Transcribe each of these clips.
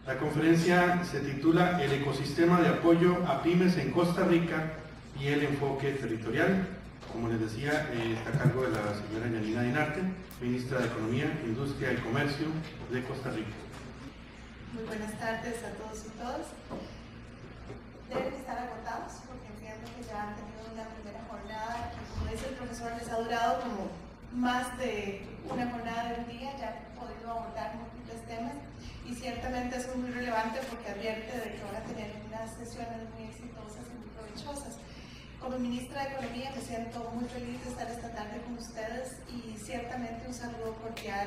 La conferencia se titula El ecosistema de apoyo a pymes en Costa Rica y el enfoque territorial. Como les decía, está a cargo de la señora Yanina Dinarte, ministra de Economía, Industria y Comercio de Costa Rica. Muy buenas tardes a todos y todas. Deben estar agotados porque entiendo que ya han tenido una primera jornada que, como dice el profesor, les ha durado como más de una jornada de un día, ya han podido abordar múltiples temas y ciertamente eso es muy relevante porque advierte de que van a tener unas sesiones muy exitosas y muy provechosas. Como ministra de Economía me siento muy feliz de estar esta tarde con ustedes y ciertamente un saludo cordial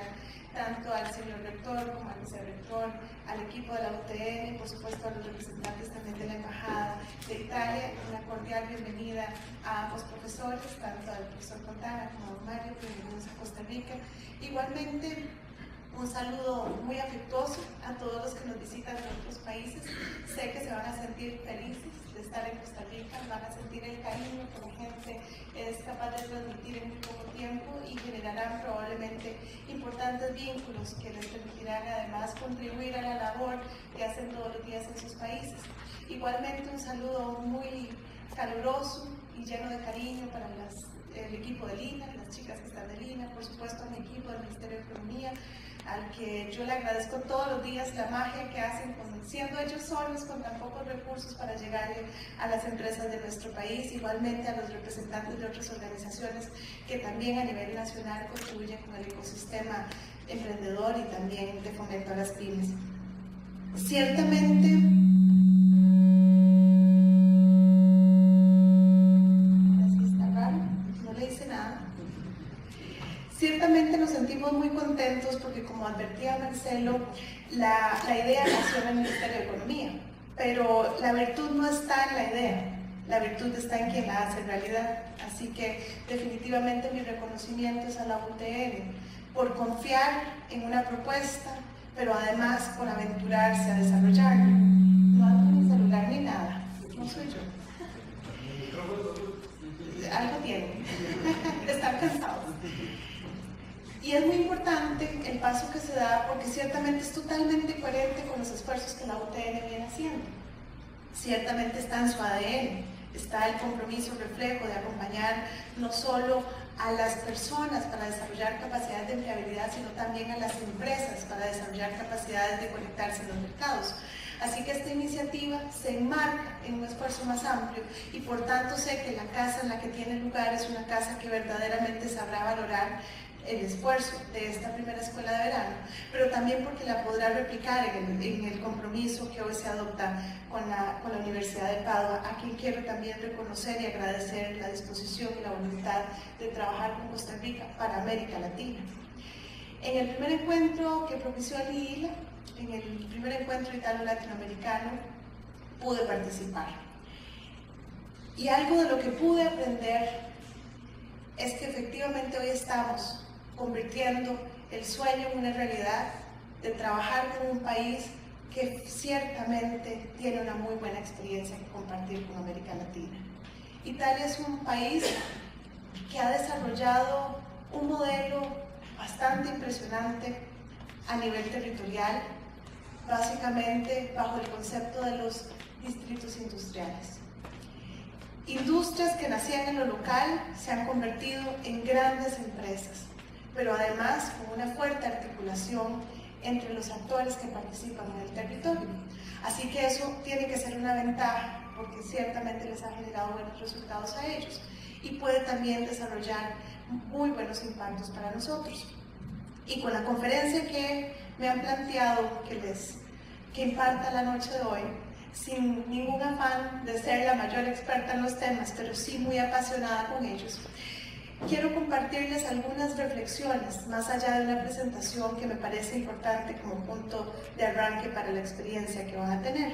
tanto al señor rector como al vicerrector, al equipo de la UTN y por supuesto a los representantes también de la Embajada de Italia. Una cordial bienvenida a ambos profesores, tanto al profesor Fontana como a don Mario, bienvenidos a Costa Rica. Igualmente, un saludo muy afectuoso a todos los que nos visitan de otros países. Sé que se van a sentir felices de estar en Costa Rica, van a sentir el cariño que la gente es capaz de transmitir en muy poco tiempo y generarán probablemente importantes vínculos que les permitirán además contribuir a la labor que hacen todos los días en sus países. Igualmente un saludo muy caluroso y lleno de cariño para el equipo de Lina, las chicas que están de Lina, por supuesto a mi equipo del Ministerio de Economía, al que yo le agradezco todos los días la magia que hacen, siendo ellos solos, con tan pocos recursos para llegarle a las empresas de nuestro país, igualmente a los representantes de otras organizaciones que también a nivel nacional contribuyen con el ecosistema emprendedor y también de fomento a las pymes. Ciertamente, ciertamente nos sentimos muy contentos porque, como advertía Marcelo, la idea nació en el Ministerio de Economía, pero la virtud no está en la idea, la virtud está en quien la hace realidad. Así que definitivamente mi reconocimiento es a la UTN por confiar en una propuesta, pero además por aventurarse a desarrollarla. No ando ni celular ni nada, no soy yo. Algo tienen, están cansados. Y es muy importante el paso que se da porque ciertamente es totalmente coherente con los esfuerzos que la UTN viene haciendo. Ciertamente está en su ADN, está el compromiso reflejo de acompañar no solo a las personas para desarrollar capacidades de empleabilidad, sino también a las empresas para desarrollar capacidades de conectarse en los mercados. Así que esta iniciativa se enmarca en un esfuerzo más amplio y por tanto sé que la casa en la que tiene lugar es una casa que verdaderamente sabrá valorar el esfuerzo de esta primera escuela de verano, pero también porque la podrá replicar en el compromiso que hoy se adopta con la Universidad de Padua, a quien quiero también reconocer y agradecer la disposición y la voluntad de trabajar con Costa Rica para América Latina. En el primer encuentro que propició el IILA, en el primer encuentro italo-latinoamericano, pude participar. Y algo de lo que pude aprender es que efectivamente hoy estamos convirtiendo el sueño en una realidad de trabajar con un país que ciertamente tiene una muy buena experiencia que compartir con América Latina. Italia es un país que ha desarrollado un modelo bastante impresionante a nivel territorial, básicamente bajo el concepto de los distritos industriales. Industrias que nacían en lo local se han convertido en grandes empresas, pero además con una fuerte articulación entre los actores que participan en el territorio. Así que eso tiene que ser una ventaja porque ciertamente les ha generado buenos resultados a ellos y puede también desarrollar muy buenos impactos para nosotros. Y con la conferencia que me han planteado que imparta la noche de hoy, sin ningún afán de ser la mayor experta en los temas, pero sí muy apasionada con ellos, quiero compartirles algunas reflexiones, más allá de una presentación que me parece importante como punto de arranque para la experiencia que van a tener.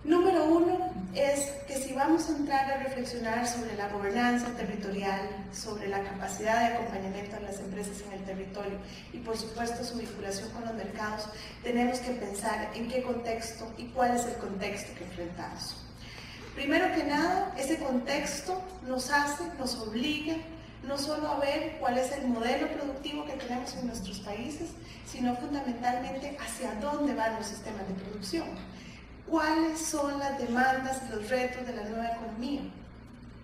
Número uno es que si vamos a entrar a reflexionar sobre la gobernanza territorial, sobre la capacidad de acompañamiento de las empresas en el territorio y por supuesto su vinculación con los mercados, tenemos que pensar en qué contexto y cuál es el contexto que enfrentamos. Primero que nada, ese contexto nos obliga no solo a ver cuál es el modelo productivo que tenemos en nuestros países, sino fundamentalmente hacia dónde van los sistemas de producción. ¿Cuáles son las demandas y los retos de la nueva economía?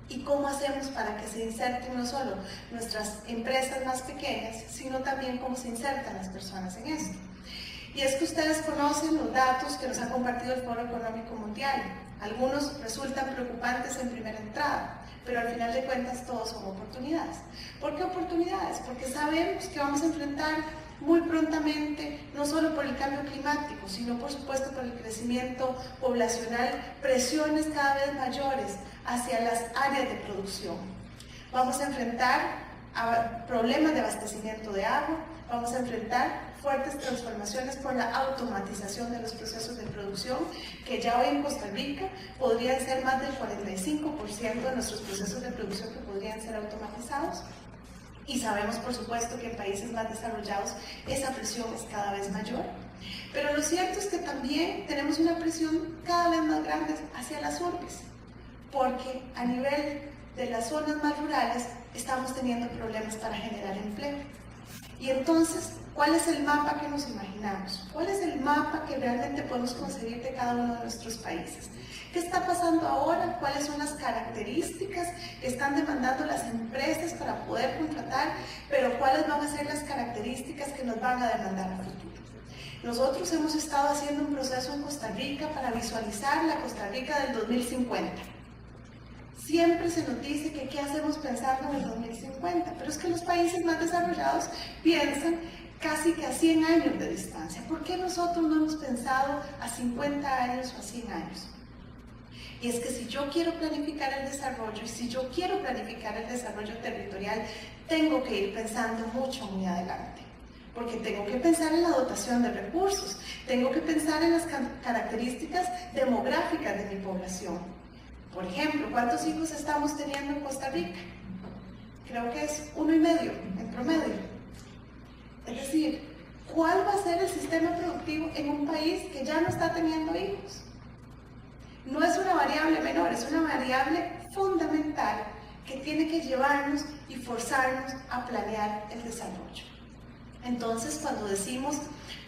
¿Y cómo hacemos para que se inserten no solo nuestras empresas más pequeñas, sino también cómo se insertan las personas en esto? Y es que ustedes conocen los datos que nos ha compartido el Foro Económico Mundial. Algunos resultan preocupantes en primera entrada, pero al final de cuentas todos son oportunidades. ¿Por qué oportunidades? Porque sabemos que vamos a enfrentar muy prontamente, no solo por el cambio climático, sino por supuesto por el crecimiento poblacional, presiones cada vez mayores hacia las áreas de producción. Vamos a enfrentar problemas de abastecimiento de agua, vamos a enfrentar fuertes transformaciones por la automatización de los procesos de producción, que ya hoy en Costa Rica podrían ser más del 45% de nuestros procesos de producción que podrían ser automatizados. Y sabemos, por supuesto, que en países más desarrollados esa presión es cada vez mayor. Pero lo cierto es que también tenemos una presión cada vez más grande hacia las urbes, porque a nivel de las zonas más rurales estamos teniendo problemas para generar empleo. Y entonces, ¿cuál es el mapa que nos imaginamos? ¿Cuál es el mapa que realmente podemos concebir de cada uno de nuestros países? ¿Qué está pasando ahora? ¿Cuáles son las características que están demandando las empresas para poder contratar? Pero ¿cuáles van a ser las características que nos van a demandar a futuro? Nosotros hemos estado haciendo un proceso en Costa Rica para visualizar la Costa Rica del 2050. Siempre se nos dice que qué hacemos pensando en el 2050, pero es que los países más desarrollados piensan casi que a 100 años de distancia. ¿Por qué nosotros no hemos pensado a 50 años o a 100 años? Y es que si yo quiero planificar el desarrollo y si yo quiero planificar el desarrollo territorial, tengo que ir pensando mucho muy adelante. Porque tengo que pensar en la dotación de recursos, tengo que pensar en las características demográficas de mi población. Por ejemplo, ¿cuántos hijos estamos teniendo en Costa Rica? Creo que es 1,5 en promedio. Es decir, ¿cuál va a ser el sistema productivo en un país que ya no está teniendo hijos? No es una variable menor, es una variable fundamental que tiene que llevarnos y forzarnos a planear el desarrollo. Entonces, cuando decimos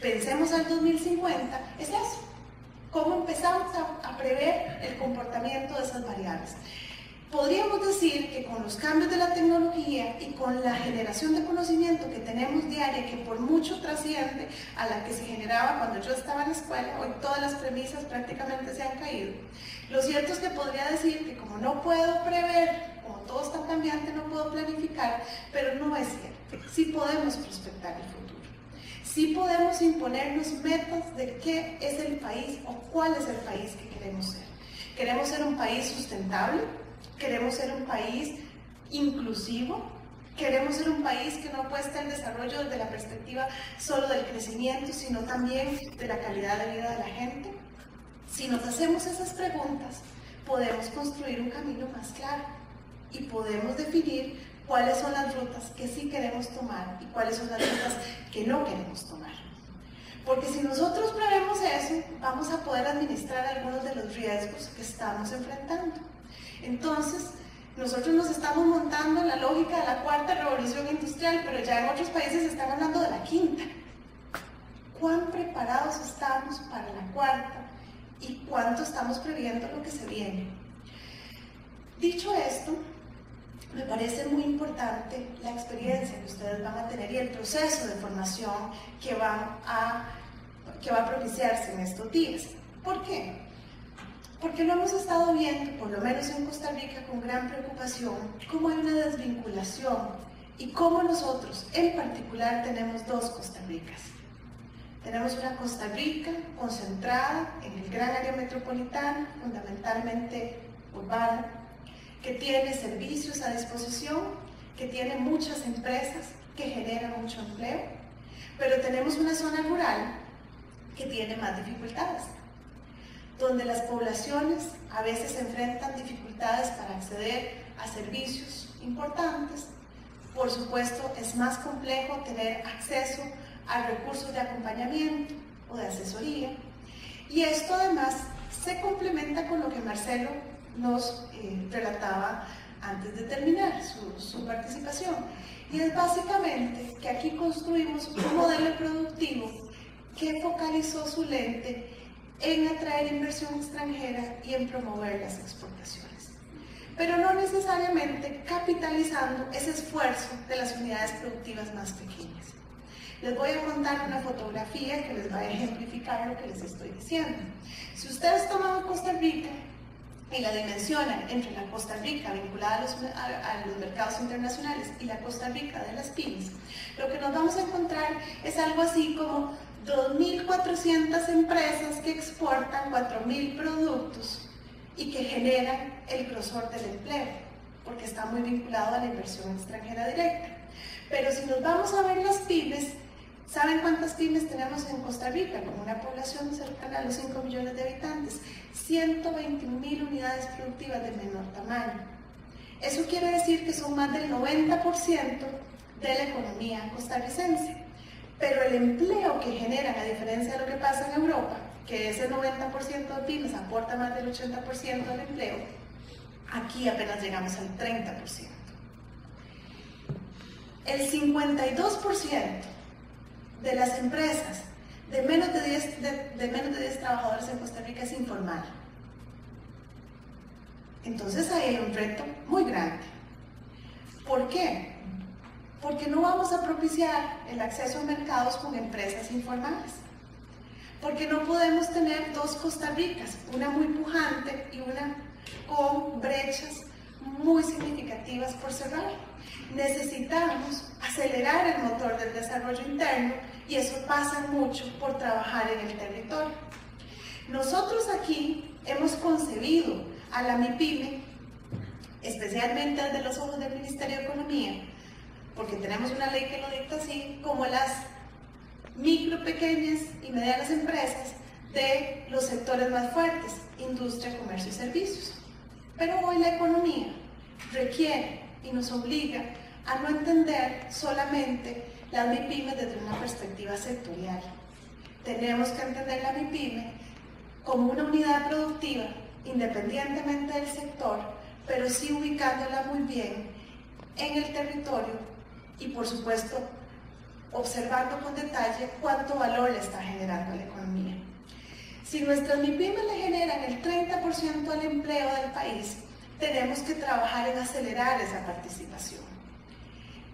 pensemos al 2050, es eso. ¿Cómo empezamos a prever el comportamiento de esas variables? Podríamos decir que con los cambios de la tecnología y con la generación de conocimiento que tenemos diaria, que por mucho trasciende a la que se generaba cuando yo estaba en la escuela, hoy todas las premisas prácticamente se han caído. Lo cierto es que podría decir que como no puedo prever, como todo está cambiante, no puedo planificar, pero no es cierto. Sí podemos prospectar el futuro. Sí podemos imponernos metas de qué es el país o cuál es el país que queremos ser. ¿Queremos ser un país sustentable? ¿Queremos ser un país inclusivo? ¿Queremos ser un país que no apuesta el desarrollo desde la perspectiva solo del crecimiento, sino también de la calidad de vida de la gente? Si nos hacemos esas preguntas, podemos construir un camino más claro y podemos definir cuáles son las rutas que sí queremos tomar y cuáles son las rutas que no queremos tomar. Porque si nosotros prevemos eso, vamos a poder administrar algunos de los riesgos que estamos enfrentando. Entonces, nosotros nos estamos montando en la lógica de la cuarta revolución industrial, pero ya en otros países están hablando de la quinta. ¿Cuán preparados estamos para la cuarta y cuánto estamos previendo lo que se viene? Dicho esto, me parece muy importante la experiencia que ustedes van a tener y el proceso de formación que va a propiciarse en estos días. ¿Por qué? Porque lo hemos estado viendo, por lo menos en Costa Rica, con gran preocupación, cómo hay una desvinculación y cómo nosotros, en particular, tenemos dos Costa Ricas. Tenemos una Costa Rica concentrada en el gran área metropolitana, fundamentalmente urbana, que tiene servicios a disposición, que tiene muchas empresas, que genera mucho empleo, pero tenemos una zona rural que tiene más dificultades, donde las poblaciones a veces enfrentan dificultades para acceder a servicios importantes. Por supuesto, es más complejo tener acceso a recursos de acompañamiento o de asesoría, y esto además se complementa con lo que Marcelo nos relataba antes de terminar su participación. Y es básicamente que aquí construimos un modelo productivo que focalizó su lente en atraer inversión extranjera y en promover las exportaciones, pero no necesariamente capitalizando ese esfuerzo de las unidades productivas más pequeñas. Les voy a contar una fotografía que les va a ejemplificar lo que les estoy diciendo. Si ustedes toman Costa Rica y la dimensionan entre la Costa Rica vinculada a los mercados internacionales y la Costa Rica de las pymes, lo que nos vamos a encontrar es algo así como 2.400 empresas que exportan 4.000 productos y que generan el grosor del empleo, porque está muy vinculado a la inversión extranjera directa. Pero si nos vamos a ver las pymes, ¿saben cuántas pymes tenemos en Costa Rica? Con una población cercana a los 5 millones de habitantes, 121.000 unidades productivas de menor tamaño. Eso quiere decir que son más del 90% de la economía costarricense. Pero el empleo que generan, a diferencia de lo que pasa en Europa, que ese 90% de pymes aporta más del 80% del empleo, aquí apenas llegamos al 30%. El 52% de las empresas de menos de 10 trabajadores en Costa Rica es informal. Entonces ahí hay un reto muy grande. ¿Por qué? Porque no vamos a propiciar el acceso a mercados con empresas informales. Porque no podemos tener dos Costa Ricas, una muy pujante y una con brechas muy significativas por cerrar. Necesitamos acelerar el motor del desarrollo interno y eso pasa mucho por trabajar en el territorio. Nosotros aquí hemos concebido a la MIPYME, especialmente desde los ojos del Ministerio de Economía, porque tenemos una ley que lo dicta así, como las micro, pequeñas y medianas empresas de los sectores más fuertes, industria, comercio y servicios. Pero hoy la economía requiere y nos obliga a no entender solamente las MIPYMES desde una perspectiva sectorial. Tenemos que entender la MIPYME como una unidad productiva, independientemente del sector, pero sí ubicándola muy bien en el territorio y, por supuesto, observando con detalle cuánto valor le está generando a la economía. Si nuestras MIPYMES le generan el 30% del empleo del país, tenemos que trabajar en acelerar esa participación.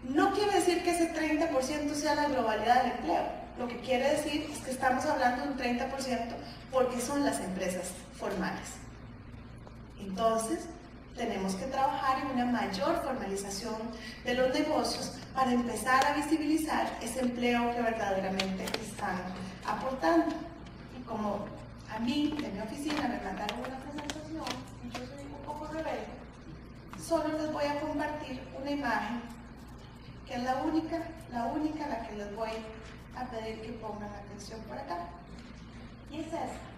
No quiere decir que ese 30% sea la globalidad del empleo. Lo que quiere decir es que estamos hablando de un 30% porque son las empresas formales. Entonces, tenemos que trabajar en una mayor formalización de los negocios para empezar a visibilizar ese empleo que verdaderamente están aportando. Y como a mí, en mi oficina, me mandaron una presentación, y yo soy un poco rebelde, solo les voy a compartir una imagen, que es la única a la que les voy a pedir que pongan atención por acá. Y es esta.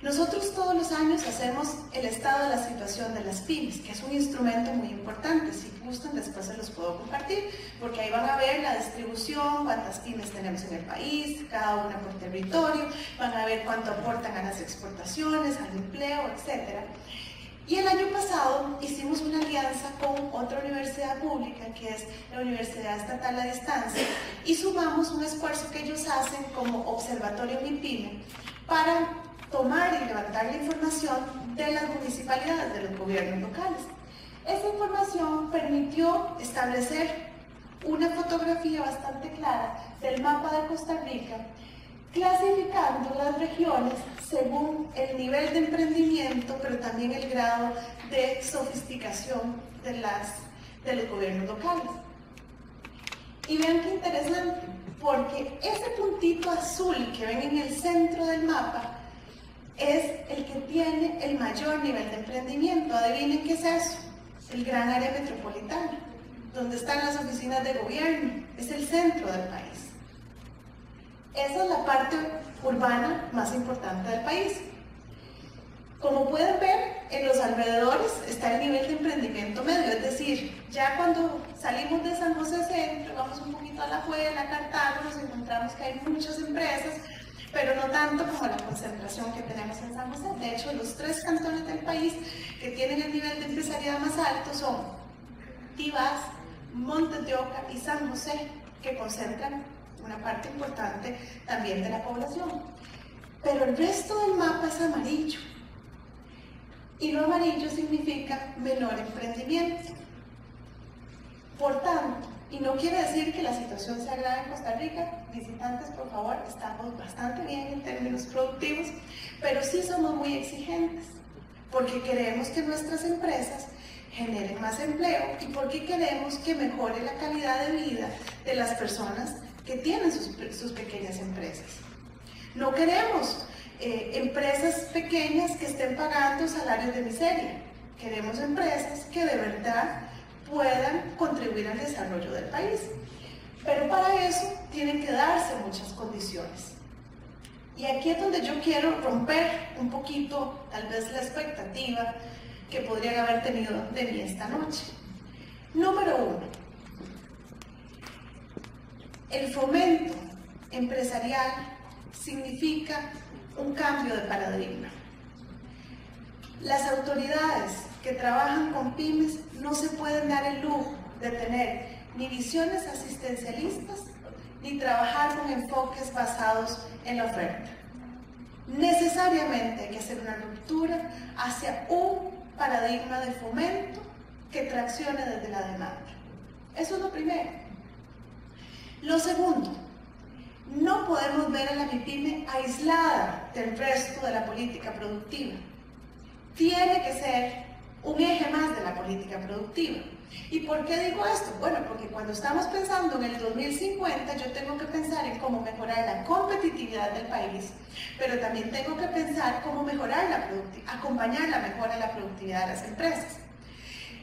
Nosotros todos los años hacemos el estado de la situación de las pymes, que es un instrumento muy importante. Si gustan, después se los puedo compartir, porque ahí van a ver la distribución, cuántas pymes tenemos en el país, cada una por territorio, van a ver cuánto aportan a las exportaciones, al empleo, etc. Y el año pasado hicimos una alianza con otra universidad pública, que es la Universidad Estatal a Distancia, y sumamos un esfuerzo que ellos hacen como Observatorio MIPYME para tomar y levantar la información de las municipalidades, de los gobiernos locales. Esa información permitió establecer una fotografía bastante clara del mapa de Costa Rica, clasificando las regiones según el nivel de emprendimiento, pero también el grado de sofisticación de los gobiernos locales. Y vean qué interesante, porque ese puntito azul que ven en el centro del mapa es el que tiene el mayor nivel de emprendimiento. Adivinen qué es eso, el gran área metropolitana, donde están las oficinas de gobierno, es el centro del país. Esa es la parte urbana más importante del país. Como pueden ver, en los alrededores está el nivel de emprendimiento medio, es decir, ya cuando salimos de San José Centro, vamos un poquito a La Juela, a Cartago, nos encontramos que hay muchas empresas, pero no tanto como la concentración que tenemos en San José. De hecho, los 3 cantones del país que tienen el nivel de empresariado más alto son Tibás, Montes de Oca y San José, que concentran una parte importante también de la población. Pero el resto del mapa es amarillo. Y lo amarillo significa menor emprendimiento. Por tanto, y no quiere decir que la situación sea grave en Costa Rica, visitantes, por favor, estamos bastante bien en términos productivos, pero sí somos muy exigentes, porque queremos que nuestras empresas generen más empleo y porque queremos que mejore la calidad de vida de las personas que tienen sus pequeñas empresas. No queremos empresas pequeñas que estén pagando salarios de miseria. Queremos empresas que de verdad puedan contribuir al desarrollo del país. Pero para eso tienen que darse muchas condiciones. Y aquí es donde yo quiero romper un poquito, tal vez, la expectativa que podrían haber tenido de mí esta noche. Número 1. El fomento empresarial significa un cambio de paradigma. Las autoridades que trabajan con pymes no se pueden dar el lujo de tener ni visiones asistencialistas ni trabajar con enfoques basados en la oferta. Necesariamente hay que hacer una ruptura hacia un paradigma de fomento que traccione desde la demanda. Eso es lo primero. Lo segundo, no podemos ver a la MIPYME aislada del resto de la política productiva. Tiene que ser un eje más de la política productiva. ¿Y por qué digo esto? Bueno, porque cuando estamos pensando en el 2050, yo tengo que pensar en cómo mejorar la competitividad del país, pero también tengo que pensar cómo mejorar acompañar la mejora en la productividad de las empresas.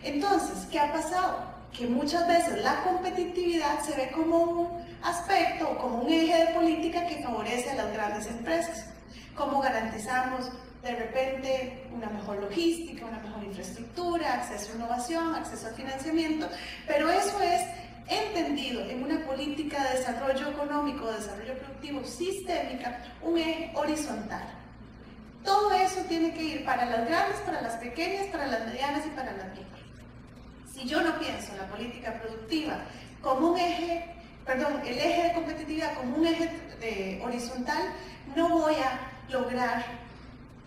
Entonces, ¿qué ha pasado? Que muchas veces la competitividad se ve como un aspecto o como un eje de política que favorece a las grandes empresas. ¿Cómo garantizamos de repente una mejor logística, una mejor infraestructura, acceso a innovación, acceso al financiamiento? Pero eso es entendido en una política de desarrollo económico, de desarrollo productivo sistémica, un eje horizontal. Todo eso tiene que ir para las grandes, para las pequeñas, para las medianas y para las pymes. Si yo no pienso en la política productiva como un eje, el eje de competitividad como un eje horizontal, no voy a lograr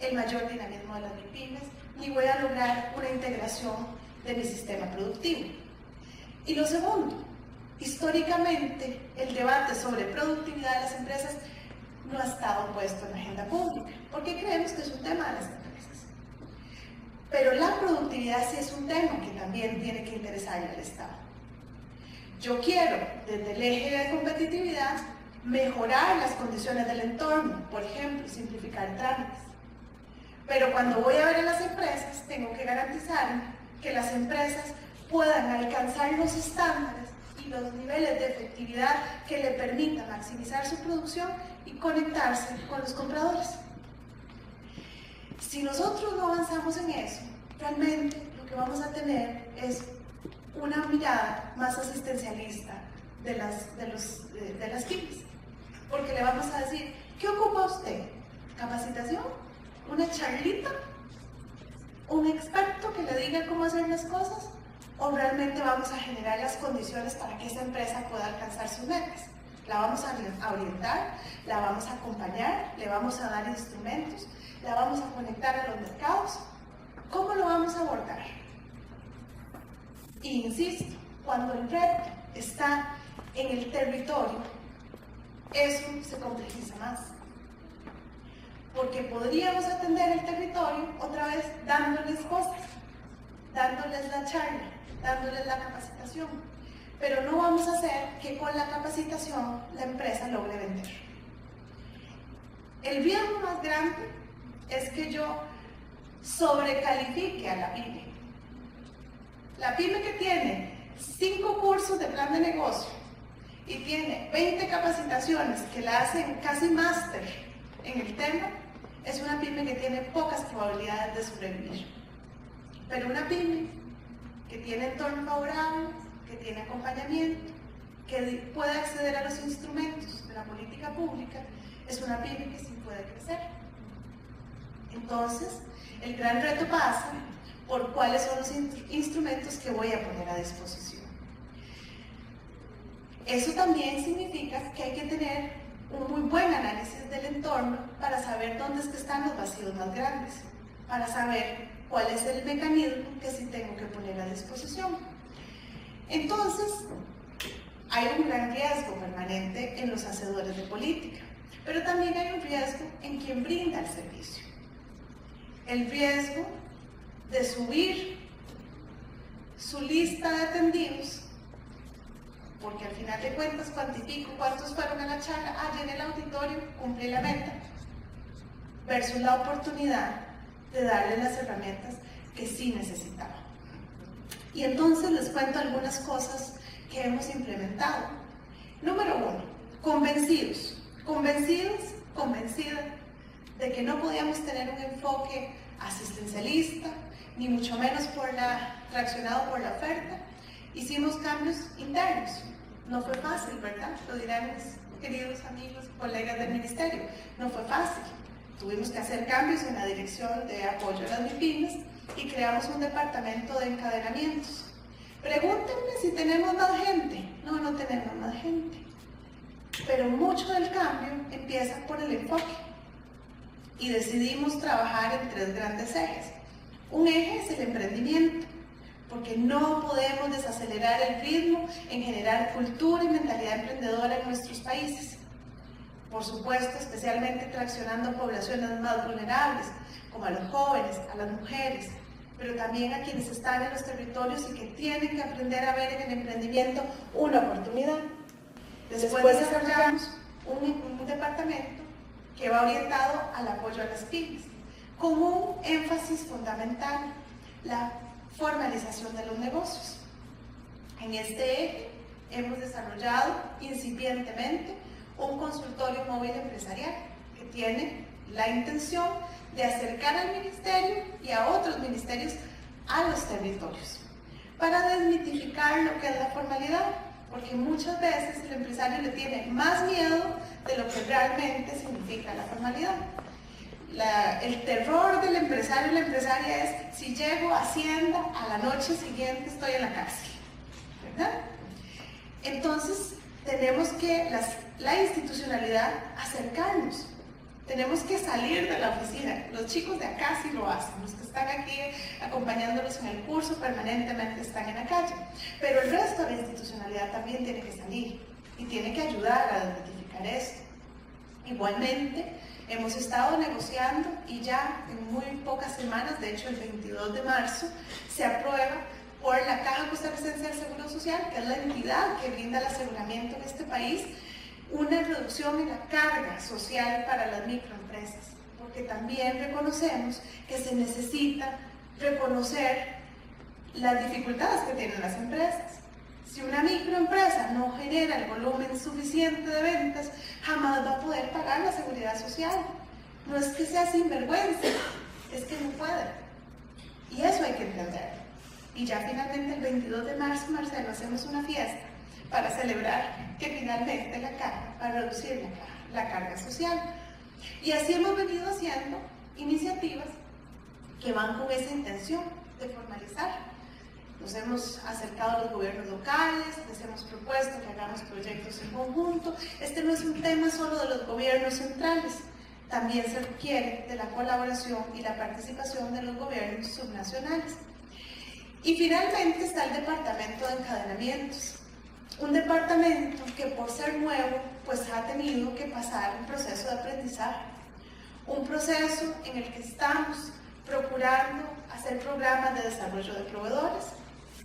el mayor dinamismo de las MIPYMES, ni voy a lograr una integración de mi sistema productivo. Y lo segundo, históricamente el debate sobre productividad de las empresas no ha estado puesto en la agenda pública, porque creemos que es un tema de las empresas. Pero la productividad sí es un tema que también tiene que interesarle al Estado. Yo quiero, desde el eje de competitividad, mejorar las condiciones del entorno, por ejemplo, simplificar trámites. Pero cuando voy a ver a las empresas, tengo que garantizar que las empresas puedan alcanzar los estándares y los niveles de efectividad que le permitan maximizar su producción y conectarse con los compradores. Si nosotros no avanzamos en eso, realmente lo que vamos a tener es una mirada más asistencialista de las pymes. Porque le vamos a decir, ¿qué ocupa usted? ¿Capacitación? ¿Una charlita? ¿Un experto que le diga cómo hacer las cosas? ¿O realmente vamos a generar las condiciones para que esa empresa pueda alcanzar sus metas? La vamos a orientar, la vamos a acompañar, le vamos a dar instrumentos, la vamos a conectar a los mercados. ¿Cómo lo vamos a abordar? Y insisto, cuando el reto está en el territorio, eso se complejiza más. Porque podríamos atender el territorio otra vez dándoles cosas, dándoles la charla, dándoles la capacitación. Pero no vamos a hacer que con la capacitación la empresa logre vender. El riesgo más grande es que yo sobrecalifique a la pyme. La pyme que tiene 5 cursos de plan de negocio y tiene 20 capacitaciones que la hacen casi máster en el tema, es una pyme que tiene pocas probabilidades de sobrevivir. Pero una pyme que tiene entorno favorable, que tiene acompañamiento, que puede acceder a los instrumentos de la política pública, es una pyme que sí puede crecer. Entonces, el gran reto pasa por cuáles son los instrumentos que voy a poner a disposición. Eso también significa que hay que tener un muy buen análisis del entorno para saber dónde es que están los vacíos más grandes, para saber cuál es el mecanismo que sí tengo que poner a disposición. Entonces, hay un gran riesgo permanente en los hacedores de política, pero también hay un riesgo en quien brinda el servicio. El riesgo de subir su lista de atendidos, porque al final de cuentas cuantifico cuántos fueron a la charla, llené el auditorio, cumplí la meta, versus la oportunidad de darle las herramientas que sí necesitaba. Y entonces les cuento algunas cosas que hemos implementado. Número 1, convencidas de que no podíamos tener un enfoque asistencialista, ni mucho menos traccionado por la oferta. Hicimos cambios internos. No fue fácil, ¿verdad? Lo dirán mis queridos amigos y colegas del ministerio. No fue fácil. Tuvimos que hacer cambios en la dirección de apoyo a las MIPYMES y creamos un departamento de encadenamientos. Pregúntenme si tenemos más gente. No, no tenemos más gente. Pero mucho del cambio empieza por el enfoque. Y decidimos trabajar en 3 grandes ejes. Un eje es el emprendimiento, porque no podemos desacelerar el ritmo en generar cultura y mentalidad emprendedora en nuestros países. Por supuesto, especialmente traccionando poblaciones más vulnerables, como a los jóvenes, a las mujeres, pero también a quienes están en los territorios y que tienen que aprender a ver en el emprendimiento una oportunidad. Después desarrollamos un departamento que va orientado al apoyo a las pymes, con un énfasis fundamental, la formalización de los negocios. En este eje hemos desarrollado incipientemente un consultorio móvil empresarial que tiene la intención de acercar al ministerio y a otros ministerios a los territorios para desmitificar lo que es la formalidad, porque muchas veces el empresario le tiene más miedo de lo que realmente significa la formalidad. El terror del empresario y la empresaria es: si llego a Hacienda, a la noche siguiente estoy en la cárcel, ¿verdad? Entonces tenemos que la institucionalidad acercarnos, tenemos que salir de la oficina. Los chicos de acá sí lo hacen, los que están aquí acompañándolos en el curso permanentemente están en la calle, pero el resto de la institucionalidad también tiene que salir y tiene que ayudar a desmitificar esto. Igualmente, hemos estado negociando y ya en muy pocas semanas, de hecho el 22 de marzo, se aprueba por la Caja Costarricense del Seguro Social, que es la entidad que brinda el aseguramiento en este país, una reducción en la carga social para las microempresas, porque también reconocemos que se necesita reconocer las dificultades que tienen las empresas. Si una microempresa no genera el volumen suficiente de ventas, jamás va a poder pagar la seguridad social. No es que sea sinvergüenza, es que no puede. Y eso hay que entenderlo. Y ya finalmente el 22 de marzo, Marcelo, hacemos una fiesta para celebrar que finalmente la caja va a reducir la carga social. Y así hemos venido haciendo iniciativas que van con esa intención de formalizar. Nos hemos acercado a los gobiernos locales, les hemos propuesto que hagamos proyectos en conjunto. Este no es un tema solo de los gobiernos centrales, también se requiere de la colaboración y la participación de los gobiernos subnacionales. Y finalmente está el departamento de encadenamientos, un departamento que por ser nuevo pues ha tenido que pasar un proceso de aprendizaje, un proceso en el que estamos procurando hacer programas de desarrollo de proveedores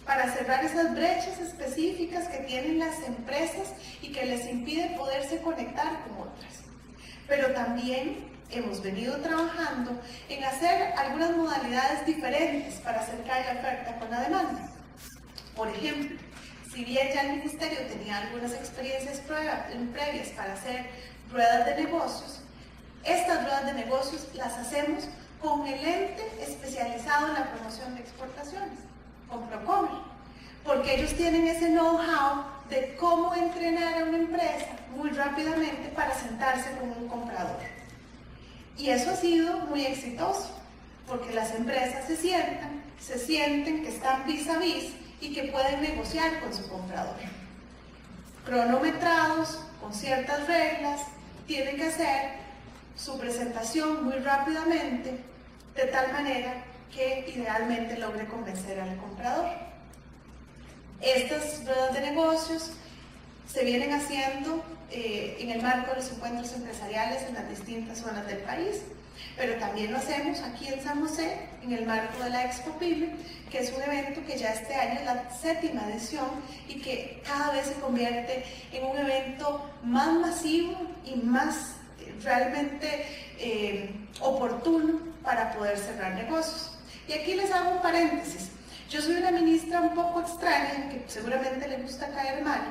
para cerrar esas brechas específicas que tienen las empresas y que les impiden poderse conectar con otras. Pero también hemos venido trabajando en hacer algunas modalidades diferentes para acercar la oferta con la demanda. Por ejemplo, si bien ya el Ministerio tenía algunas experiencias previas para hacer ruedas de negocios, estas ruedas de negocios las hacemos con el ente especializado en la promoción de exportaciones, con Procomer, porque ellos tienen ese know-how de cómo entrenar a una empresa muy rápidamente para sentarse con un comprador. Y eso ha sido muy exitoso, porque las empresas se sienten que están vis a vis y que pueden negociar con su comprador. Cronometrados, con ciertas reglas, tienen que hacer su presentación muy rápidamente, de tal manera que idealmente logre convencer al comprador. Estas ruedas de negocios se vienen haciendo en el marco de los encuentros empresariales en las distintas zonas del país, pero también lo hacemos aquí en San José, en el marco de la Expo Pyme, que es un evento que ya este año es la 7ª edición y que cada vez se convierte en un evento más masivo y más realmente oportuno para poder cerrar negocios. Y aquí les hago un paréntesis. Yo soy una ministra un poco extraña, que seguramente le gusta caer mal,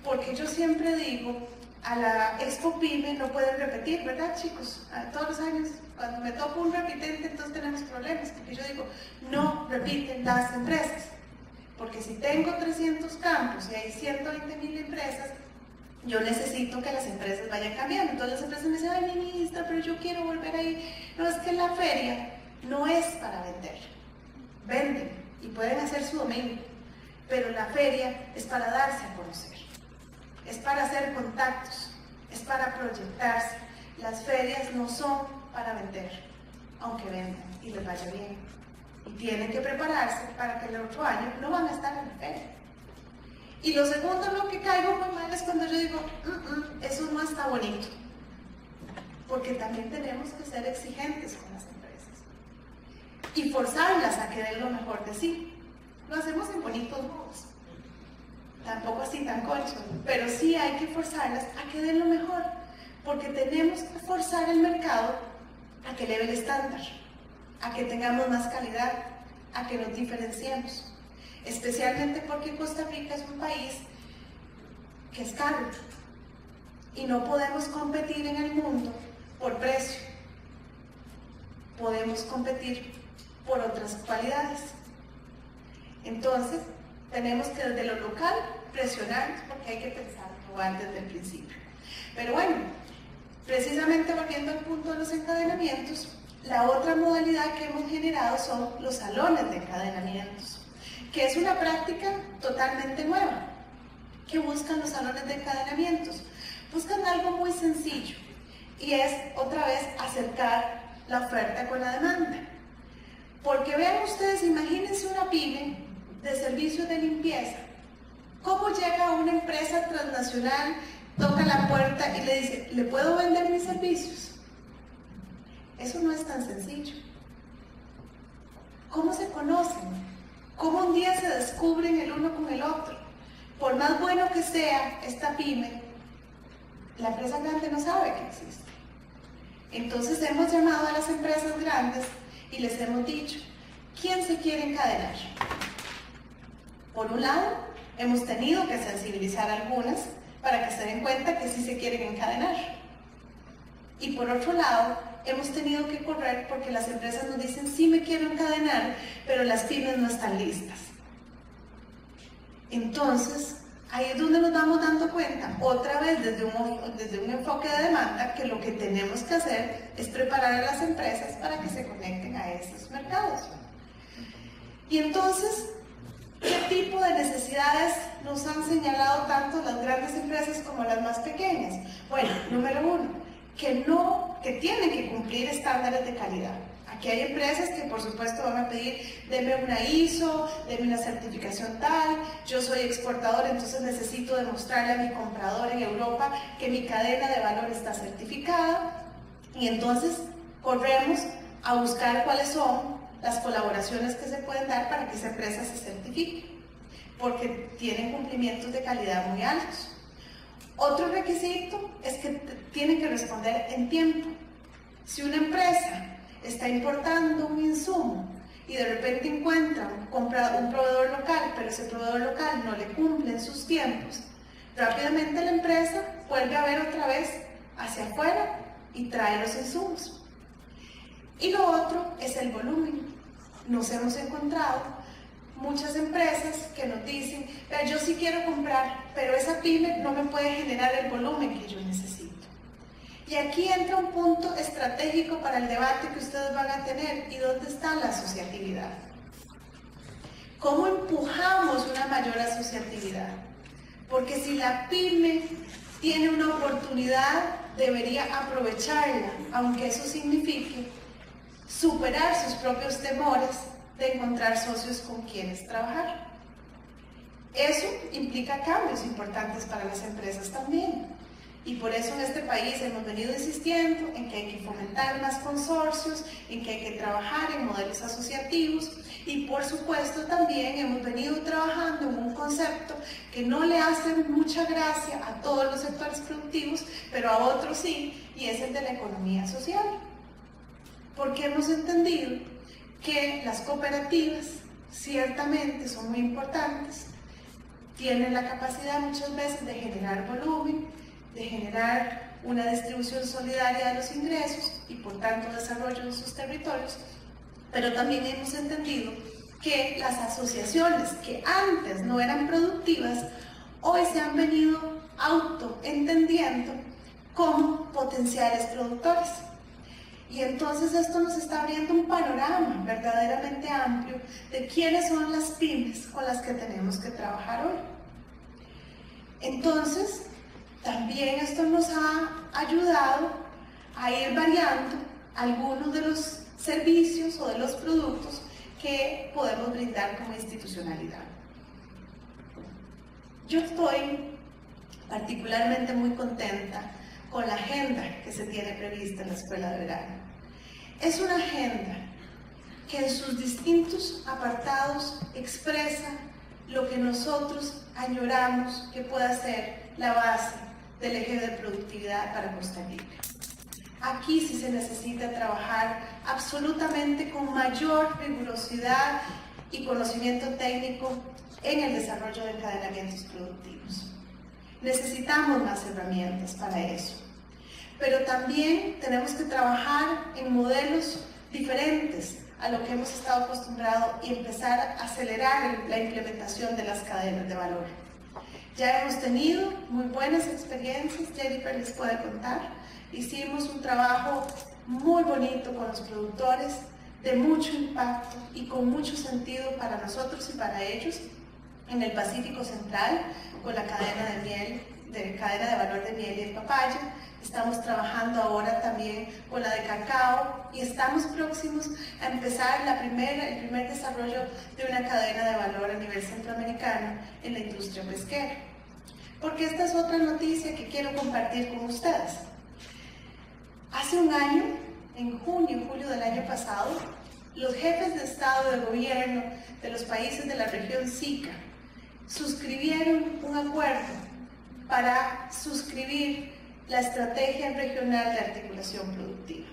porque yo siempre digo, a la Expo Pyme no pueden repetir, ¿verdad, chicos? Todos los años, cuando me toca un repitente, entonces tenemos problemas, porque yo digo, no repiten las empresas, porque si tengo 300 campos y hay 120.000 empresas, yo necesito que las empresas vayan cambiando. Entonces las empresas me dicen, ay, ministra, pero yo quiero volver ahí. No, es que la feria no es para vender. Venden y pueden hacer su domingo, pero la feria es para darse a conocer, es para hacer contactos, es para proyectarse. Las ferias no son para vender, aunque vendan y les vaya bien. Y tienen que prepararse para que el otro año no van a estar en la feria. Y lo segundo, lo que caigo muy mal es cuando yo digo, eso no está bonito, porque también tenemos que ser exigentes con las empresas y forzarlas a que den lo mejor de sí. Lo hacemos en bonitos modos, tampoco así tan conchos, pero sí hay que forzarlas a que den lo mejor, porque tenemos que forzar el mercado a que eleve el estándar, a que tengamos más calidad, a que nos diferenciemos. Especialmente porque Costa Rica es un país que es caro y no podemos competir en el mundo por precio, podemos competir por otras cualidades. Entonces tenemos que desde lo local presionar, porque hay que pensar desde el principio. Pero bueno, precisamente volviendo al punto de los encadenamientos, la otra modalidad que hemos generado son los salones de encadenamientos, que es una práctica totalmente nueva. ¿Qué buscan los salones de encadenamientos? Buscan algo muy sencillo, y es otra vez acercar la oferta con la demanda. Porque vean ustedes, imagínense una pyme de servicios de limpieza. ¿Cómo llega una empresa transnacional, toca la puerta y le dice, ¿le puedo vender mis servicios? Eso no es tan sencillo. ¿Cómo se conocen? ¿Cómo un día se descubren el uno con el otro? Por más bueno que sea esta pyme, la empresa grande no sabe que existe. Entonces hemos llamado a las empresas grandes y les hemos dicho, ¿quién se quiere encadenar? Por un lado, hemos tenido que sensibilizar a algunas para que se den cuenta que sí se quieren encadenar. Y por otro lado, hemos tenido que correr porque las empresas nos dicen, sí me quiero encadenar, pero las pymes no están listas. Entonces, ahí es donde nos vamos dando cuenta, otra vez desde un enfoque de demanda, que lo que tenemos que hacer es preparar a las empresas para que se conecten a esos mercados. Y entonces, ¿qué tipo de necesidades nos han señalado tanto las grandes empresas como las más pequeñas? Bueno, número uno, que tienen que cumplir estándares de calidad. Aquí hay empresas que por supuesto van a pedir, deme una ISO, deme una certificación tal, yo soy exportador, entonces necesito demostrarle a mi comprador en Europa que mi cadena de valor está certificada, y entonces corremos a buscar cuáles son las colaboraciones que se pueden dar para que esa empresa se certifique, porque tienen cumplimientos de calidad muy altos. Otro requisito es que tienen que responder en tiempo. Si una empresa está importando un insumo y de repente encuentra un proveedor local, pero ese proveedor local no le cumple en sus tiempos, rápidamente la empresa vuelve a ver otra vez hacia afuera y trae los insumos. Y lo otro es el volumen. Nos hemos encontrado muchas empresas que nos dicen, pero yo sí quiero comprar, pero esa pyme no me puede generar el volumen que yo necesito. Y aquí entra un punto estratégico para el debate que ustedes van a tener. ¿Y dónde está la asociatividad? ¿Cómo empujamos una mayor asociatividad? Porque si la pyme tiene una oportunidad, debería aprovecharla, aunque eso signifique superar sus propios temores de encontrar socios con quienes trabajar. Eso implica cambios importantes para las empresas también. Y por eso en este país hemos venido insistiendo en que hay que fomentar más consorcios, en que hay que trabajar en modelos asociativos y por supuesto también hemos venido trabajando en un concepto que no le hace mucha gracia a todos los sectores productivos, pero a otros sí, y es el de la economía social. Porque hemos entendido que las cooperativas ciertamente son muy importantes, tienen la capacidad muchas veces de generar volumen, de generar una distribución solidaria de los ingresos y por tanto desarrollo de sus territorios, pero también hemos entendido que las asociaciones que antes no eran productivas, hoy se han venido autoentendiendo como potenciales productores. Y entonces esto nos está abriendo un panorama verdaderamente amplio de quiénes son las pymes con las que tenemos que trabajar hoy. Entonces, también esto nos ha ayudado a ir variando algunos de los servicios o de los productos que podemos brindar como institucionalidad. Yo estoy particularmente muy contenta con la agenda que se tiene prevista en la Escuela de Verano. Es una agenda que en sus distintos apartados expresa lo que nosotros añoramos que pueda ser la base del eje de productividad para Costa Rica. Aquí sí se necesita trabajar absolutamente con mayor rigurosidad y conocimiento técnico en el desarrollo de encadenamientos productivos. Necesitamos más herramientas para eso, pero también tenemos que trabajar en modelos diferentes a lo que hemos estado acostumbrados y empezar a acelerar la implementación de las cadenas de valor. Ya hemos tenido muy buenas experiencias, Jennifer les puede contar. Hicimos un trabajo muy bonito con los productores, de mucho impacto y con mucho sentido para nosotros y para ellos en el Pacífico Central, con la cadena de miel, cadena de valor de miel y de papaya. Estamos trabajando ahora también con la de cacao y estamos próximos a empezar el primer desarrollo de una cadena de valor a nivel centroamericano en la industria pesquera. Porque esta es otra noticia que quiero compartir con ustedes. Hace un año, en julio del año pasado, los jefes de Estado y de Gobierno de los países de la región SICA suscribieron un acuerdo para suscribir la Estrategia Regional de Articulación Productiva.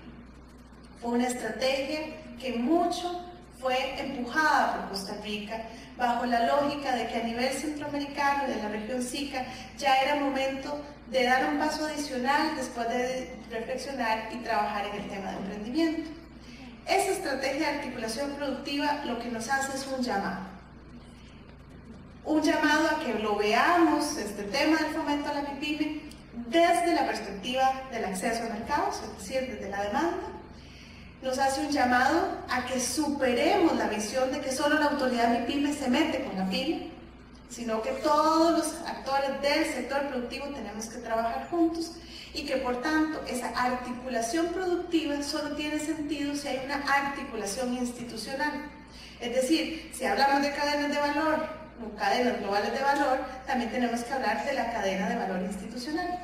Fue una estrategia que mucho fue empujada por Costa Rica bajo la lógica de que a nivel centroamericano y de la región SICA ya era momento de dar un paso adicional después de reflexionar y trabajar en el tema de emprendimiento. Esa estrategia de articulación productiva lo que nos hace es un llamado a que lo veamos, este tema del fomento a la MIPYME, desde la perspectiva del acceso a mercados, es decir, desde la demanda. Nos hace un llamado a que superemos la visión de que solo la autoridad MIPYME se mete con la pyme, sino que todos los actores del sector productivo tenemos que trabajar juntos y que por tanto esa articulación productiva solo tiene sentido si hay una articulación institucional. Es decir, si hablamos de cadenas de valor, o cadenas globales de valor, también tenemos que hablar de la cadena de valor institucional.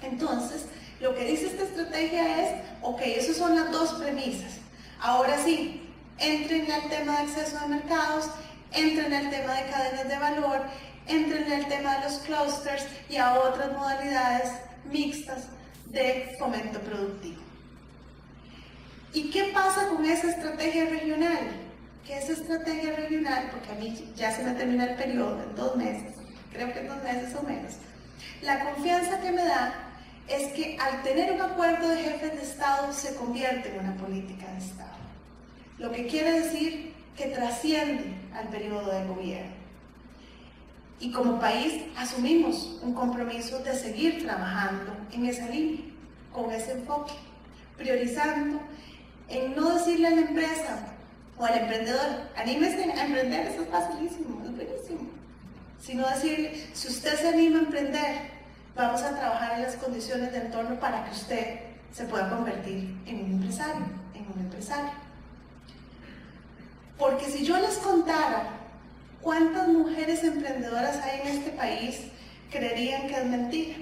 Entonces, lo que dice esta estrategia es, ok, esas son las dos premisas. Ahora sí, entren al tema de acceso a mercados, entren al tema de cadenas de valor, entren al tema de los clusters y a otras modalidades mixtas de fomento productivo. ¿Y qué pasa con esa estrategia regional? Que esa estrategia regional, porque a mí ya se me termina el periodo en 2 meses, creo que en 2 meses o menos, la confianza que me da es que al tener un acuerdo de jefes de Estado se convierte en una política de Estado. Lo que quiere decir que trasciende al periodo de gobierno. Y como país asumimos un compromiso de seguir trabajando en esa línea, con ese enfoque, priorizando en no decirle a la empresa o al emprendedor, anímese a emprender, eso es facilísimo, es buenísimo, sino decirle, si usted se anima a emprender, vamos a trabajar en las condiciones de entorno para que usted se pueda convertir en un empresario, Porque si yo les contara cuántas mujeres emprendedoras hay en este país, creerían que es mentira.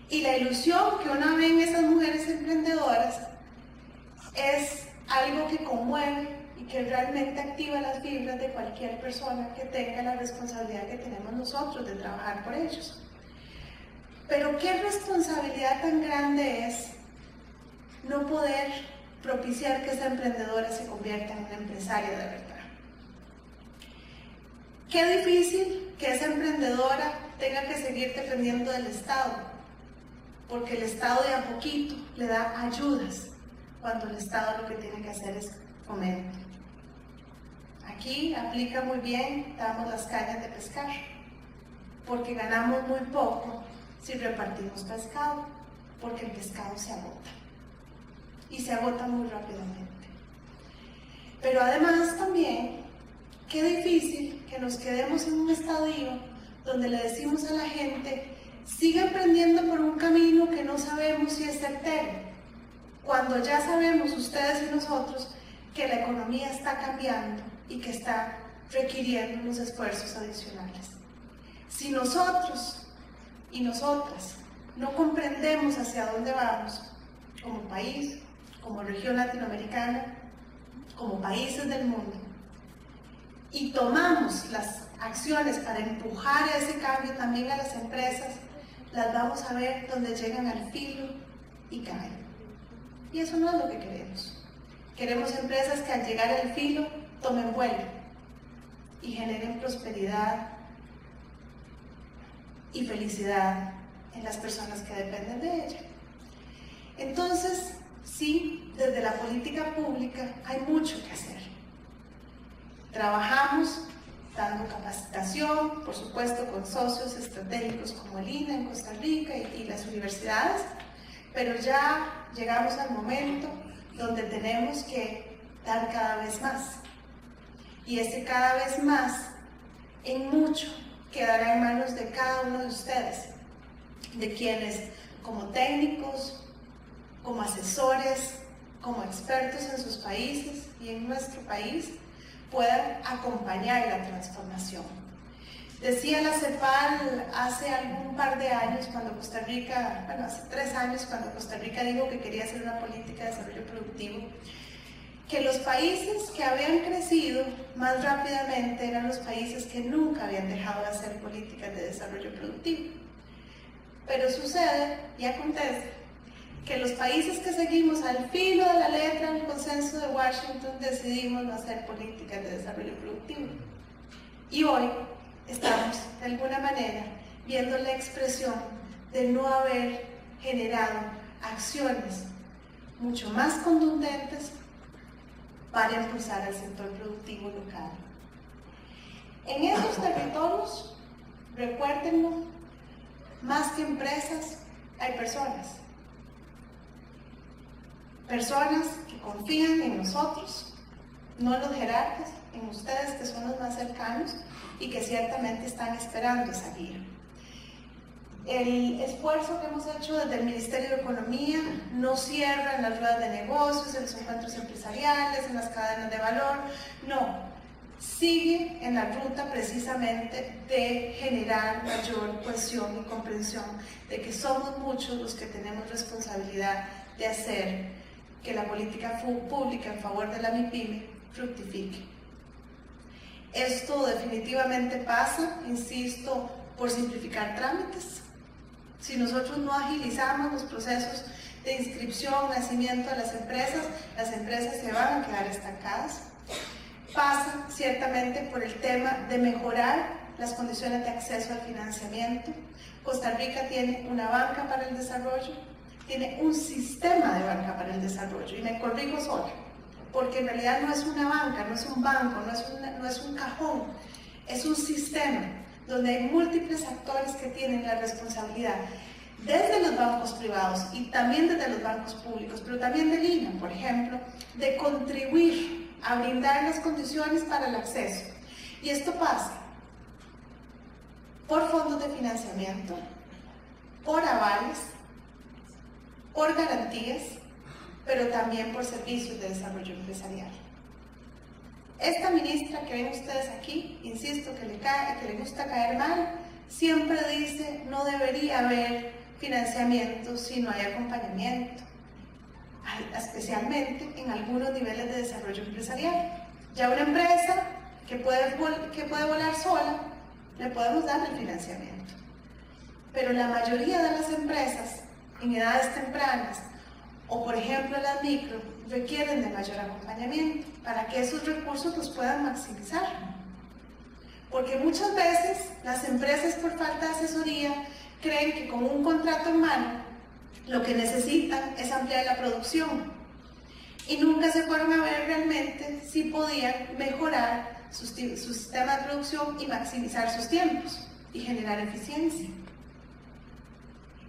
Y la ilusión que uno ve en esas mujeres emprendedoras es algo que conmueve y que realmente activa las fibras de cualquier persona que tenga la responsabilidad que tenemos nosotros de trabajar por ellos. Pero qué responsabilidad tan grande es no poder propiciar que esa emprendedora se convierta en una empresaria de verdad. Qué difícil que esa emprendedora tenga que seguir dependiendo del Estado, porque el Estado de a poquito le da ayudas, cuando el Estado lo que tiene que hacer es fomento. Aquí aplica muy bien, damos las cañas de pescar, porque ganamos muy poco si repartimos pescado, porque el pescado se agota, y se agota muy rápidamente. Pero además también, qué difícil que nos quedemos en un estadio donde le decimos a la gente, siga emprendiendo por un camino que no sabemos si es certero, cuando ya sabemos ustedes y nosotros que la economía está cambiando y que está requiriendo unos esfuerzos adicionales. Si nosotros y nosotras no comprendemos hacia dónde vamos, como país, como región latinoamericana, como países del mundo, y tomamos las acciones para empujar ese cambio también a las empresas, las vamos a ver donde llegan al filo y caen. Y eso no es lo que queremos. Queremos empresas que al llegar al filo tomen vuelo y generen prosperidad y felicidad en las personas que dependen de ella. Entonces, sí, desde la política pública hay mucho que hacer. Trabajamos dando capacitación, por supuesto con socios estratégicos como el INA en Costa Rica y las universidades, pero ya llegamos al momento donde tenemos que dar cada vez más. Y ese cada vez más, en mucho, quedará en manos de cada uno de ustedes, de quienes como técnicos, como asesores, como expertos en sus países y en nuestro país, puedan acompañar la transformación. Decía la CEPAL hace algún par de años, cuando Costa Rica, bueno, hace 3 años, cuando Costa Rica dijo que quería hacer una política de desarrollo productivo, que los países que habían crecido más rápidamente eran los países que nunca habían dejado de hacer políticas de desarrollo productivo. Pero sucede y acontece que los países que seguimos al filo de la letra del consenso de Washington decidimos no hacer políticas de desarrollo productivo. Y hoy estamos, de alguna manera, viendo la expresión de no haber generado acciones mucho más contundentes para impulsar el sector productivo local. En esos territorios, recuérdenlo, más que empresas, hay personas. Personas que confían en nosotros, no en los jerarcas, en ustedes que son los más cercanos y que ciertamente están esperando esa guía. El esfuerzo que hemos hecho desde el Ministerio de Economía no cierra en las ruedas de negocios, en los encuentros empresariales, en las cadenas de valor, no, sigue en la ruta precisamente de generar mayor cohesión y comprensión de que somos muchos los que tenemos responsabilidad de hacer que la política pública en favor de la MIPYME fructifique. Esto definitivamente pasa, insisto, por simplificar trámites. Si nosotros no agilizamos los procesos de inscripción, nacimiento de las empresas se van a quedar estancadas. Pasa ciertamente por el tema de mejorar las condiciones de acceso al financiamiento. Costa Rica tiene una banca para el desarrollo, tiene un sistema de banca para el desarrollo, y me corrijo sola, porque en realidad no es una banca, no es un banco, no es un cajón, es un sistema donde hay múltiples actores que tienen la responsabilidad, desde los bancos privados y también desde los bancos públicos, pero también del INA, por ejemplo, de contribuir a brindar las condiciones para el acceso. Y esto pasa por fondos de financiamiento, por avales, por garantías, pero también por servicios de desarrollo empresarial. Esta ministra que ven ustedes aquí, insisto, que le gusta caer mal, siempre dice no debería haber financiamiento si no hay acompañamiento, especialmente en algunos niveles de desarrollo empresarial. Ya una empresa que puede volar sola, le podemos dar el financiamiento. Pero la mayoría de las empresas en edades tempranas, o por ejemplo las micro, requieren de mayor acompañamiento para que esos recursos los puedan maximizar. Porque muchas veces las empresas, por falta de asesoría, creen que con un contrato en mano lo que necesitan es ampliar la producción y nunca se fueron a ver realmente si podían mejorar su sistema de producción y maximizar sus tiempos y generar eficiencia.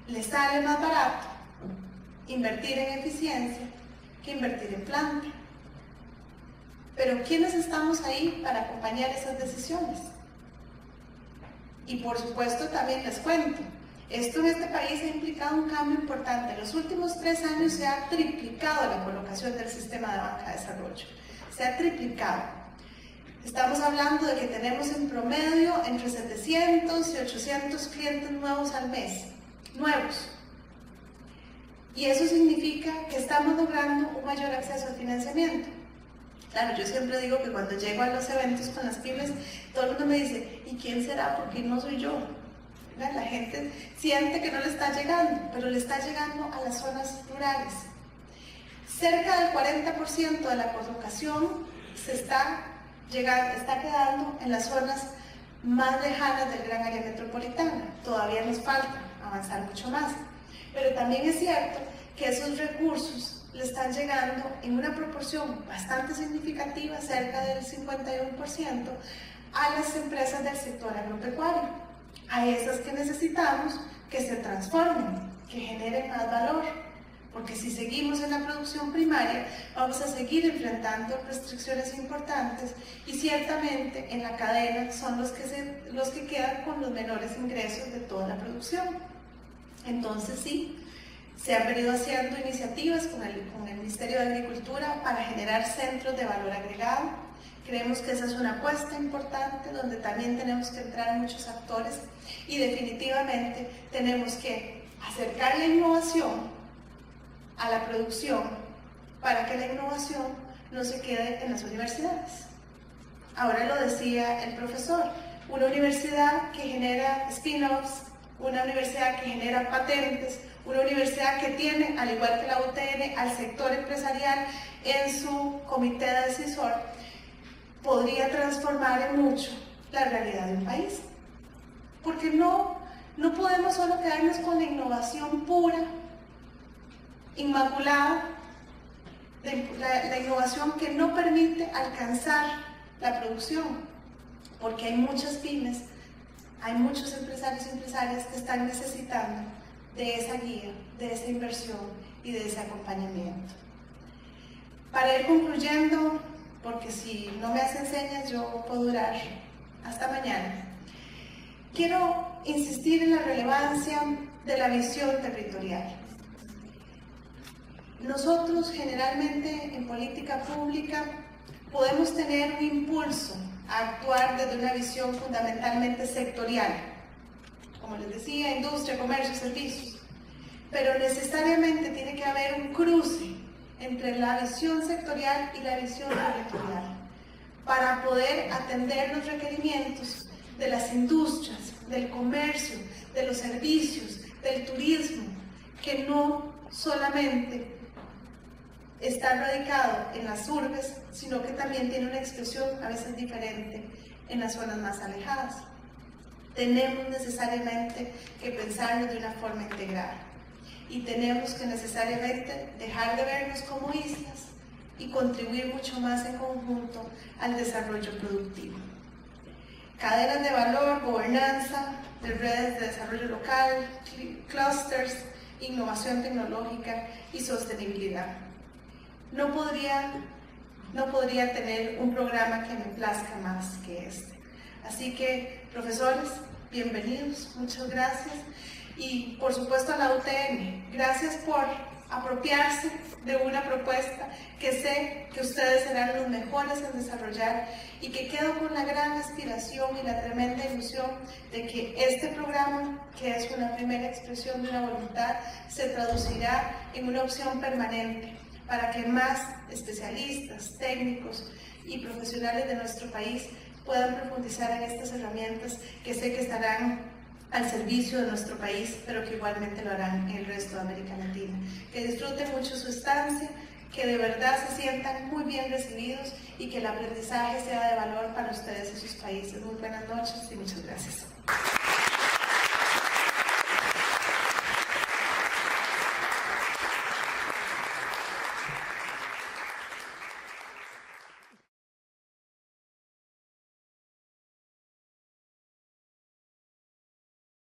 Les sale más barato invertir en eficiencia que invertir en planta. Pero ¿quiénes estamos ahí para acompañar esas decisiones? Y por supuesto también les cuento, esto en este país ha implicado un cambio importante. En los últimos 3 años se ha triplicado la colocación del sistema de banca de desarrollo. Se ha triplicado. Estamos hablando de que tenemos en promedio entre 700 y 800 clientes nuevos al mes. Nuevos. Y eso significa que estamos logrando un mayor acceso al financiamiento. Claro, yo siempre digo que cuando llego a los eventos con las pymes, todo el mundo me dice, ¿y quién será? Porque no soy yo. La gente siente que no le está llegando, pero le está llegando a las zonas rurales. Cerca del 40% de la colocación está quedando en las zonas más lejanas del gran área metropolitana. Todavía nos falta avanzar mucho más. Pero también es cierto que esos recursos le están llegando en una proporción bastante significativa, cerca del 51%, a las empresas del sector agropecuario, a esas que necesitamos que se transformen, que generen más valor, porque si seguimos en la producción primaria vamos a seguir enfrentando restricciones importantes y ciertamente en la cadena son los que quedan con los menores ingresos de toda la producción. Entonces sí, se han venido haciendo iniciativas con el Ministerio de Agricultura para generar centros de valor agregado. Creemos que esa es una apuesta importante donde también tenemos que entrar muchos actores y definitivamente tenemos que acercar la innovación a la producción para que la innovación no se quede en las universidades. Ahora lo decía el profesor, una universidad que genera spin-offs, una universidad que genera patentes, una universidad que tiene, al igual que la UTN, al sector empresarial en su comité decisor, podría transformar en mucho la realidad de un país. Porque no podemos solo quedarnos con la innovación pura, inmaculada, la innovación que no permite alcanzar la producción, porque hay muchas pymes, hay muchos empresarios y empresarias que están necesitando de esa guía, de esa inversión y de ese acompañamiento. Para ir concluyendo, porque si no me hacen señas yo puedo durar hasta mañana, quiero insistir en la relevancia de la visión territorial. Nosotros generalmente en política pública podemos tener un impulso a actuar desde una visión fundamentalmente sectorial, como les decía, industria, comercio, servicios, pero necesariamente tiene que haber un cruce entre la visión sectorial y la visión territorial para poder atender los requerimientos de las industrias, del comercio, de los servicios, del turismo, que no solamente está radicado en las urbes, sino que también tiene una expresión a veces diferente en las zonas más alejadas. Tenemos necesariamente que pensarlo de una forma integral y tenemos que necesariamente dejar de vernos como islas y contribuir mucho más en conjunto al desarrollo productivo. cadenas de valor, gobernanza, de redes de desarrollo local, clusters, innovación tecnológica y sostenibilidad. No podría tener un programa que me plazca más que este. Así que, profesores, bienvenidos, muchas gracias. Y por supuesto a la UTN, gracias por apropiarse de una propuesta que sé que ustedes serán los mejores en desarrollar y que quedo con la gran aspiración y la tremenda ilusión de que este programa, que es una primera expresión de una voluntad, se traducirá en una opción permanente para que más especialistas, técnicos y profesionales de nuestro país puedan profundizar en estas herramientas que sé que estarán al servicio de nuestro país, pero que igualmente lo harán en el resto de América Latina. Que disfruten mucho su estancia, que de verdad se sientan muy bien recibidos y que el aprendizaje sea de valor para ustedes y sus países. Muy buenas noches y muchas gracias.